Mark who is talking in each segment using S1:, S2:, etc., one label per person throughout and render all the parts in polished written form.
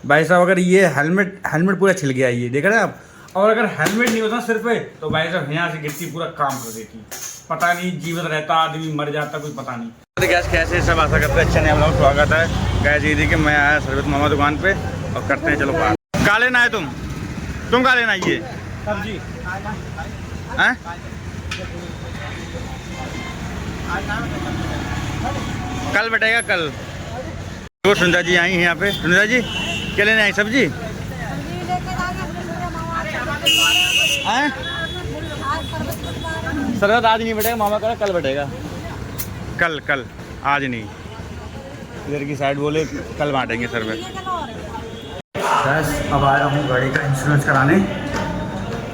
S1: भाई साहब अगर ये हेलमेट पूरा छिल गया, ये देख रहे हैं आप। और अगर हेलमेट नहीं होता सिर पे तो भाई साहब यहाँ से गिट्टी पूरा काम कर देती। पता नहीं जीवित रहता आदमी मर जाता, कुछ पता नहीं। तो गैस कैसे सब आशा करते हैं अच्छा नहीं, हम लोग स्वागत है गैस। ये देखिए मैं आया सरबत मामा दुकान पे और करते हैं चलो बात। क्या लेना है तुम क्या लेना है? ये
S2: सब्जी
S1: हैं? कल बैठेगा कल। तो सुंदर जी आई हैं यहाँ पे। सुंदर जी क्या लेने आई? सब्जी हैं? शरबत आज नहीं बैठेगा, मामा कह रहा कल बैठेगा। कल आज नहीं। इधर की साइड बोले कल बांटेंगे शरबत। बस अब आया हूँ गाड़ी का इंश्योरेंस कराने,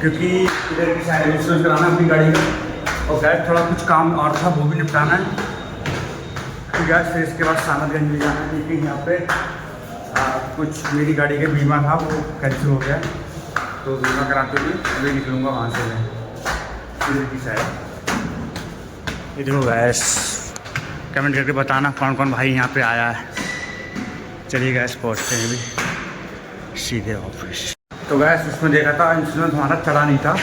S1: क्योंकि इधर की साइड इंश्योरेंस कराना अपनी गाड़ी का। और गैस थोड़ा कुछ काम और था वो भी निपटाना है। तो गैस फिर इसके बाद सामतगंज भी जाना है, क्योंकि यहाँ पे कुछ मेरी गाड़ी का बीमा था वो कैंसिल हो गया। तो बीमा कराते हुए अभी निकलूँगा वहाँ से मैं इधर की साइड। इधर गैस कमेंट करके बताना कौन कौन भाई यहाँ पे आया है। चलिए गैस पहुँचते हैं अभी सीधे ऑफिस। तो गैस उसमें देखा था इंश्योरेंस हमारा चढ़ा नहीं था,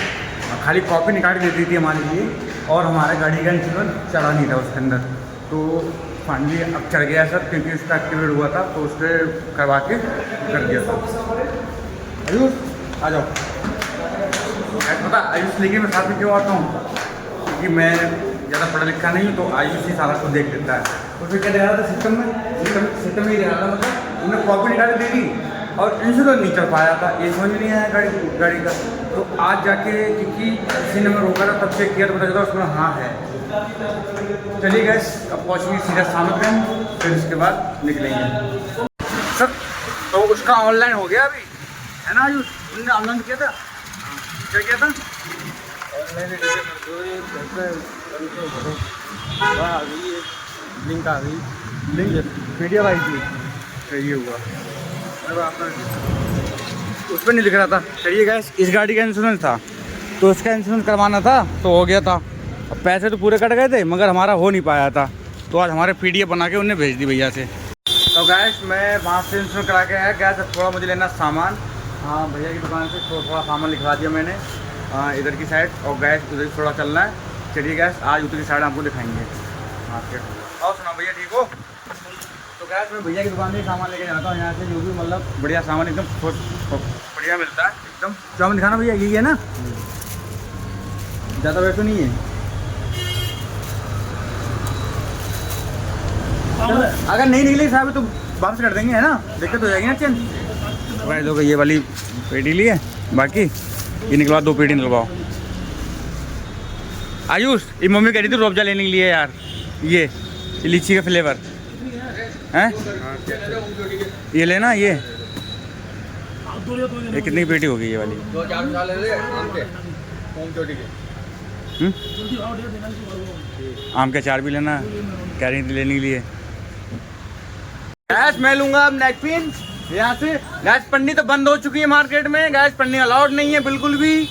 S1: खाली कॉपी निकाल देती थी हमारे लिए, और हमारे गाड़ी का इंश्योरेंस चढ़ा नहीं था उसके अंदर। तो फाइनली अब चढ़ गया सर, क्योंकि उसका एक्टिवेट हुआ था तो उससे करवा के कर दिया था। आयुष आ जाओ। पता आयुष लेके मैं साथ में क्यों आता हूँ, क्योंकि मैं ज़्यादा पढ़ा लिखा नहीं हूँ, तो आयुष ही सारा कुछ देख लेता है। उसमें क्या दे रहा था सिस्टम में ही दे रहा था, मतलब उन्हें कॉपी निकाल दे दी और इंश्योरेंस नहीं चढ़ पाया था। ये समझ नहीं आया गाड़ी का। तो आज जाके क्योंकि किसी ने मैं रोका था तब चेक किया तो पता चला उसमें हाँ है। चलिए गैस अब पहुँचेंगे सीधा सामतगंज, फिर उसके बाद निकलेंगे सर। तो उसका ऑनलाइन हो गया अभी है ना आयुष? उन्होंने ऑनलाइन किया था, क्या किया था? लिंक आ गई, लिंक वीडियो आई थी, ये हुआ उस पर नहीं लिख रहा था। चलिए गैस इस गाड़ी का इंश्योरेंस था तो उसका इंश्योरेंस करवाना था तो हो गया था। अब पैसे तो पूरे कट गए थे मगर हमारा हो नहीं पाया था, तो आज हमारे PDF बना के उन्हें भेज दी भैया से। तो गैस मैं वहाँ से इंश्योरेंस करा के आया। गैस अब थोड़ा मुझे लेना सामान, हाँ भैया की दुकान से थोड़ा सामान लिखवा दिया मैंने इधर की साइड, और गैस उधर ही थोड़ा चलना है। चलिए गैस आज उधर की साइड आपको दिखाएंगे मार्केट। और सुना भैया ठीक हो? तो गैस मैं भैया की दुकान से सामान लेके जाता हूँ यहाँ से, जो भी मतलब बढ़िया सामान एकदम बढ़िया मिलता है एकदम। चावल दिखाना भैया, यही है ना? ज़्यादा वेट तो नहीं है? अगर नहीं निकली साहब तो वापस कर देंगे, है ना? दिक्कत हो जाएगी ना चेंज। भाई लोग ये वाली पेटी ली है, बाकी ये निकलवा 2 पेटी निकलवाओ। आयुष ये मम्मी कह रही थी रूअफ़ज़ा लेने के लिए यार, ये लीची का फ्लेवर हैं, ये लेना। ये कितनी पेटी होगी ये वाली? 2-4 साल ले आम के आम के 4 भी लेना कह रही थी लेने के लिए। गैस मैं लूँगा अब नेक पिन यहाँ से। गैस पन्नी तो बंद हो चुकी है मार्केट में, गैस पन्नी अलाउड नहीं है बिल्कुल भी,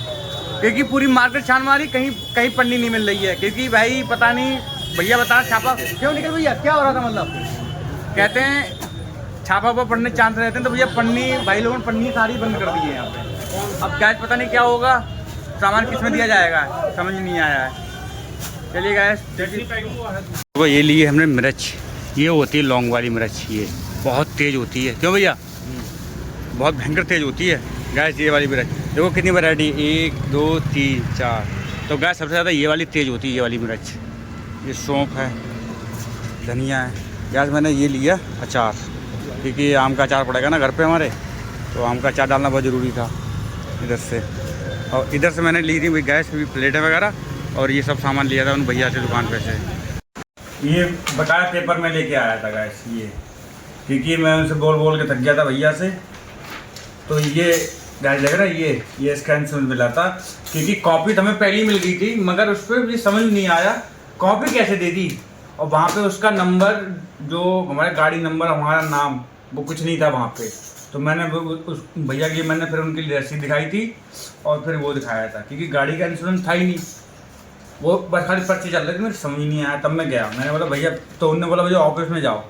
S1: क्योंकि पूरी मार्केट छान मारी, कहीं पन्नी नहीं मिल रही है। क्योंकि भाई पता नहीं भैया बता छापा क्यों निकल भैया, क्या हो रहा था? मतलब कहते हैं छापा पर पढ़ने चांस रहते हैं, तो भैया पन्नी भाई लोगों ने पन्नी सारी बंद कर दी है यहाँ पे। अब गैस पता नहीं क्या होगा, सामान किस में दिया जाएगा समझ नहीं आया है। चलिए गैस तो ये लिए हमने मिर्च, ये होती है लौंग वाली मिर्च, ये बहुत तेज़ होती है। क्यों भैया? बहुत भयंकर तेज़ होती है गैस ये वाली मिर्च। देखो कितनी वैरायटी, 1 2 3 4। तो गैस सबसे ज़्यादा ये वाली तेज़ होती है, ये वाली मिर्च। ये सौंफ है, धनिया है। गैस मैंने ये लिया अचार, क्योंकि आम का अचार पड़ेगा ना घर पे हमारे, तो आम का अचार डालना बहुत ज़रूरी था इधर से। और इधर से मैंने ली थी गैस भी प्लेटें वगैरह, और ये सब सामान लिया था उन भैया से दुकान पे से। ये बकाया पेपर में लेके आया था गैस ये, क्योंकि मैं उनसे बोल के थक गया था भैया से। तो ये गैस देख रहा है, ये इसका इंश्योरेंस मिला था, क्योंकि कॉपी तो हमें पहले ही मिल गई थी, मगर उस पर भी समझ नहीं आया कॉपी कैसे दे दी। और वहाँ पे उसका नंबर, जो हमारे गाड़ी नंबर, हमारा नाम, वो कुछ नहीं था वहाँ पे। तो मैंने उस भैया की मैंने फिर उनकी रसीद दिखाई थी और फिर वो दिखाया था, क्योंकि गाड़ी का इंश्योरेंस था ही नहीं, वो बस खाली पर्ची चल रही थी। मेरे समझ नहीं आया, तब मैं गया, मैंने बोला भैया, तो उन्होंने बोला भैया ऑफिस में जाओ।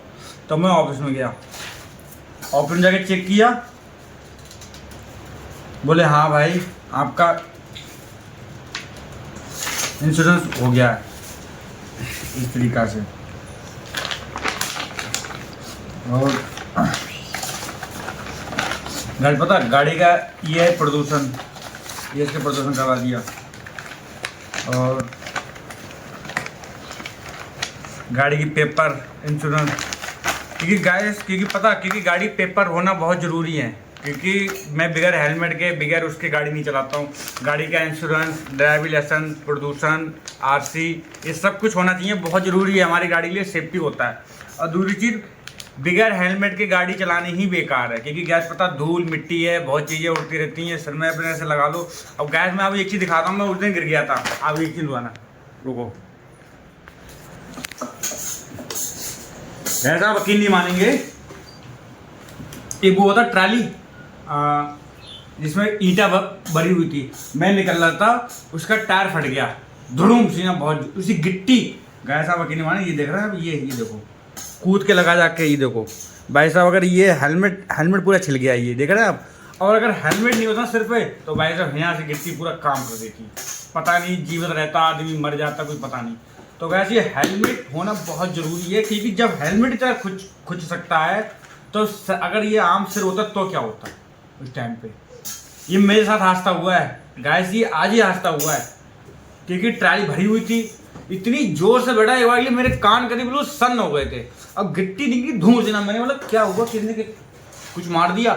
S1: तो मैं ऑफिस में गया, ऑफिस में जाके चेक किया बोले हाँ भाई आपका इंश्योरेंस हो गया है, इस तरीक़ा से। और गाड़ी पता गाड़ी का ये है प्रदूषण, ये इसके प्रदूषण करवा दिया। और गाड़ी की पेपर इंश्योरेंस, क्योंकि गाड़ी पेपर होना बहुत ज़रूरी है, क्योंकि मैं बगैर हेलमेट के बगैर उसके गाड़ी नहीं चलाता हूँ। गाड़ी का इंश्योरेंस, ड्राइविंग लाइसेंस, प्रदूषण, आरसी, ये सब कुछ होना चाहिए, बहुत ज़रूरी है हमारी गाड़ी के लिए, सेफ्टी होता है। और दूसरी चीज़, बगैर हेलमेट के गाड़ी चलानी ही बेकार है, क्योंकि गैस पता धूल मिट्टी है, बहुत चीज़ें उड़ती रहती हैं, सर में अपने से लगा लो। अब गैस में अब एक चीज़ दिखाता हूँ, मैं उस दिन गिर गया था, अब एक चीज़ लुआना, रुको। गैस आप यकीन नहीं मानेंगे, एक वो होता ट्राली जिसमें ईंटा भरी हुई थी, मैं निकल रहा था, उसका टायर फट गया, धुड़ूम सीना बहुत, उसी गिट्टी। गैस आप यकीन नहीं मानेंगे, ये देख रहे हैं आप, ये देखो कूद के लगा जाके, ये देखो भाई साहब, अगर ये हेलमेट पूरा छिल गया, ये देख रहे हैं आप। और अगर हेलमेट नहीं होता सिर पे तो भाई साहब यहाँ से गिट्टी पूरा काम कर देती, पता नहीं जीवित रहता आदमी मर जाता, कोई पता नहीं। तो वैसे ये हेलमेट होना बहुत ज़रूरी है, क्योंकि जब हेलमेट चाहे खुच सकता है, तो अगर ये आम सिर होता तो क्या होता उस टाइम पे। ये मेरे साथ हादसा हुआ है गाइस, ये आज ही हादसा हुआ है, क्योंकि ट्राली भरी हुई थी, इतनी जोर से बैठा एक बार मेरे कान करीब बिल्कुल सन्न हो गए थे। अब गिट्टी निकली धूम देना, मैंने बोला क्या हुआ, किसने कुछ मार दिया।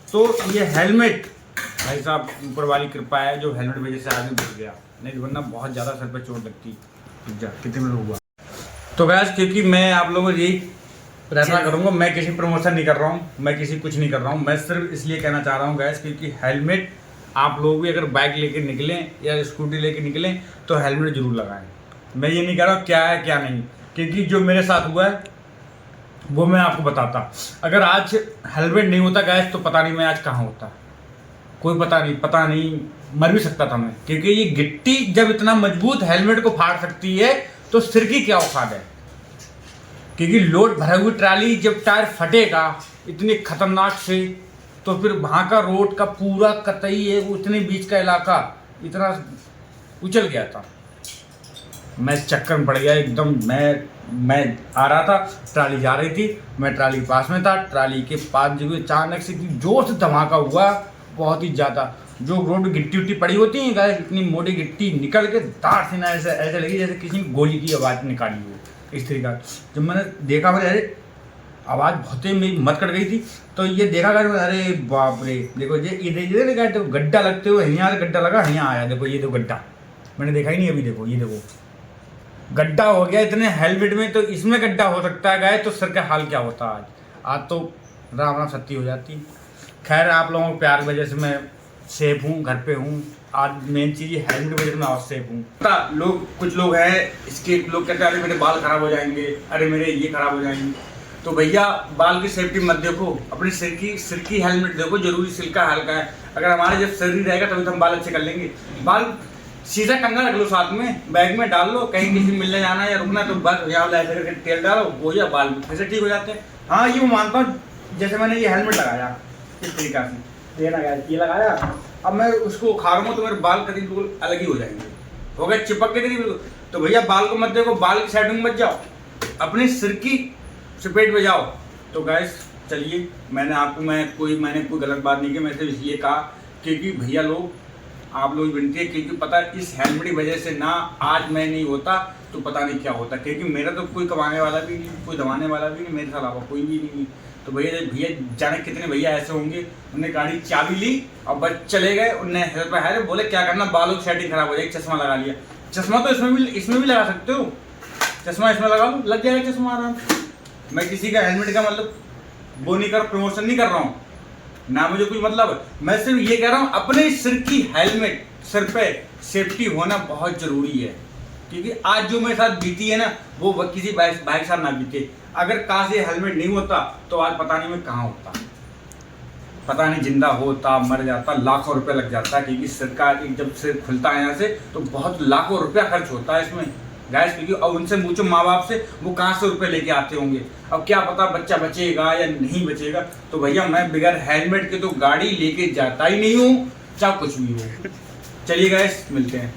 S1: तो ये हेलमेट भाई साहब ऊपर वाली कृपा है, जो हेलमेट वजह से आदमी बच गया, नहीं वरना बहुत ज़्यादा सर पर चोट लगती। कितने में हुआ। तो गैस क्योंकि मैं आप लोगों को यही प्रयत्न करूँगा, मैं किसी प्रमोशन नहीं कर रहा हूँ, मैं किसी कुछ नहीं कर रहा हूँ, मैं सिर्फ इसलिए कहना चाह रहा हूँ गैस, क्योंकि हेलमेट आप लोग भी अगर बाइक लेके निकलें या स्कूटी लेके निकलें तो हेलमेट ज़रूर लगाएं। मैं ये नहीं कह रहा हूँ क्या है क्या नहीं, क्योंकि जो मेरे साथ हुआ है वो मैं आपको बताता। अगर आज हेलमेट नहीं होता गैस तो पता नहीं मैं आज कहाँ होता, कोई पता नहीं मर भी सकता था मैं, क्योंकि ये गिट्टी जब इतना मजबूत हेलमेट को फाड़ सकती है तो सिर की क्या औकात है। क्योंकि लोड भरा हुई ट्राली जब टायर फटेगा इतनी खतरनाक से, तो फिर वहाँ का रोड का पूरा कतई है, उतने बीच का इलाका इतना उछल गया था। मैं चक्कर में पड़ गया एकदम। मैं आ रहा था, ट्राली जा रही थी, मैं ट्राली के पास में था, ट्राली के पास जो अचानक से जोर से धमाका हुआ, बहुत ही ज़्यादा। जो रोड में गिट्टी उट्टी पड़ी होती है गाइस, इतनी मोटी गिट्टी निकल के दार से ना ऐसे लगी जैसे किसी ने गोली की आवाज़ निकाली हो, इस तरीका। जब मैंने देखा मैंने अरे आवाज़ बहुत ही मेरी मत कट गई थी, तो ये देखा कर, अरे बाप रे, देखो ये गए तो गड्ढा लगते हुए यहाँ से गड्ढा लगा, यहाँ आया, देखो ये तो गड्ढा मैंने देखा ही नहीं अभी, देखो ये देखो गड्ढा हो गया इतने हेलमेट में, तो इसमें गड्ढा हो सकता है गए तो सर का हाल क्या होता आज तो राम राम सत्ती हो जाती। खैर आप लोगों के प्यार की वजह से मैं सेफ हूँ, घर पे हूँ। आज मेन चीज़ ये हेलमेट की वजह से मैं आज सेफ हूँ। कुछ लोग हैं इसके लोग कहते हैं अरे मेरे बाल खराब हो जाएंगे, अरे मेरे ये खराब हो जाएंगे। तो भैया बाल की सेफ्टी मत देखो, अपनी सिर की हेलमेट देखो, जरूरी सिर का हल्का है। अगर हमारे जब शरीर रहेगा तभी तो हम बाल अच्छे कर लेंगे। बाल सीधा कंगा रख लो, साथ में बैग में डाल लो, कहीं किसी मिलने जाना है या रुकना तो बस यहाँ ऐसे करके तेल डालो, वो या बाल फिर से ठीक हो जाते हैं। हाँ ये मैं मानता हूँ, जैसे मैंने ये हेलमेट लगाया इस तरीका से ये लगाया, अब मैं उसको खा रहा हूँ तो मेरे बाल करीब बिल्कुल अलग ही हो जाएंगे, हो गए चिपक के करीब। तो भैया बाल को मत देखो, बाल की सेटिंग मत जाओ, अपने सिर की चपेट में जाओ। तो गैस चलिए, मैंने कोई गलत बात नहीं की, मैं सिर्फ इसलिए कहा क्योंकि भैया लोग आप लोग विनती है, क्योंकि पता इस हेलमेट की वजह से ना आज मैं नहीं होता तो पता नहीं क्या होता। क्योंकि मेरा तो कोई कमाने वाला भी नहीं, कोई दबाने वाला भी नहीं, मेरे अलावा कोई भी नहीं। तो भैया जाने कितने भैया ऐसे होंगे, उन्होंने गाड़ी चाबी ली और बस चले गए, उन्हें हेल्पर है बोले क्या करना, बालों की सेटिंग खराब हो जाएगी, चश्मा लगा लिया। चश्मा तो इसमें भी लगा सकते हो, चश्मा इसमें लगा लो, लग जाएगा चश्मा आराम। मैं किसी का हेलमेट का मतलब वो नहीं कर, प्रमोशन नहीं कर रहा हूँ ना, मुझे कुछ मतलब। मैं सिर्फ ये कह रहा हूँ अपने सिर की हेलमेट, सिर पे सेफ्टी होना बहुत जरूरी है। क्योंकि आज जो मेरे साथ बीती है ना, वो किसी बाइक के साथ ना बीते। अगर काश ये हेलमेट नहीं होता तो आज पता नहीं मैं कहाँ होता, पता नहीं जिंदा होता मर जाता, लाखों रुपया लग जाता। क्योंकि सिर का जब सिर खुलता है यहाँ से तो बहुत लाखों रुपया खर्च होता है इसमें। गैस, क्योंकि अब उनसे पूछो माँ बाप से, वो कहाँ से रुपए लेके आते होंगे। अब क्या पता बच्चा बचेगा या नहीं बचेगा। तो भैया मैं बगैर हेलमेट के तो गाड़ी लेके जाता ही नहीं हूँ, चाहे कुछ भी हो। चलिए गैस, मिलते हैं।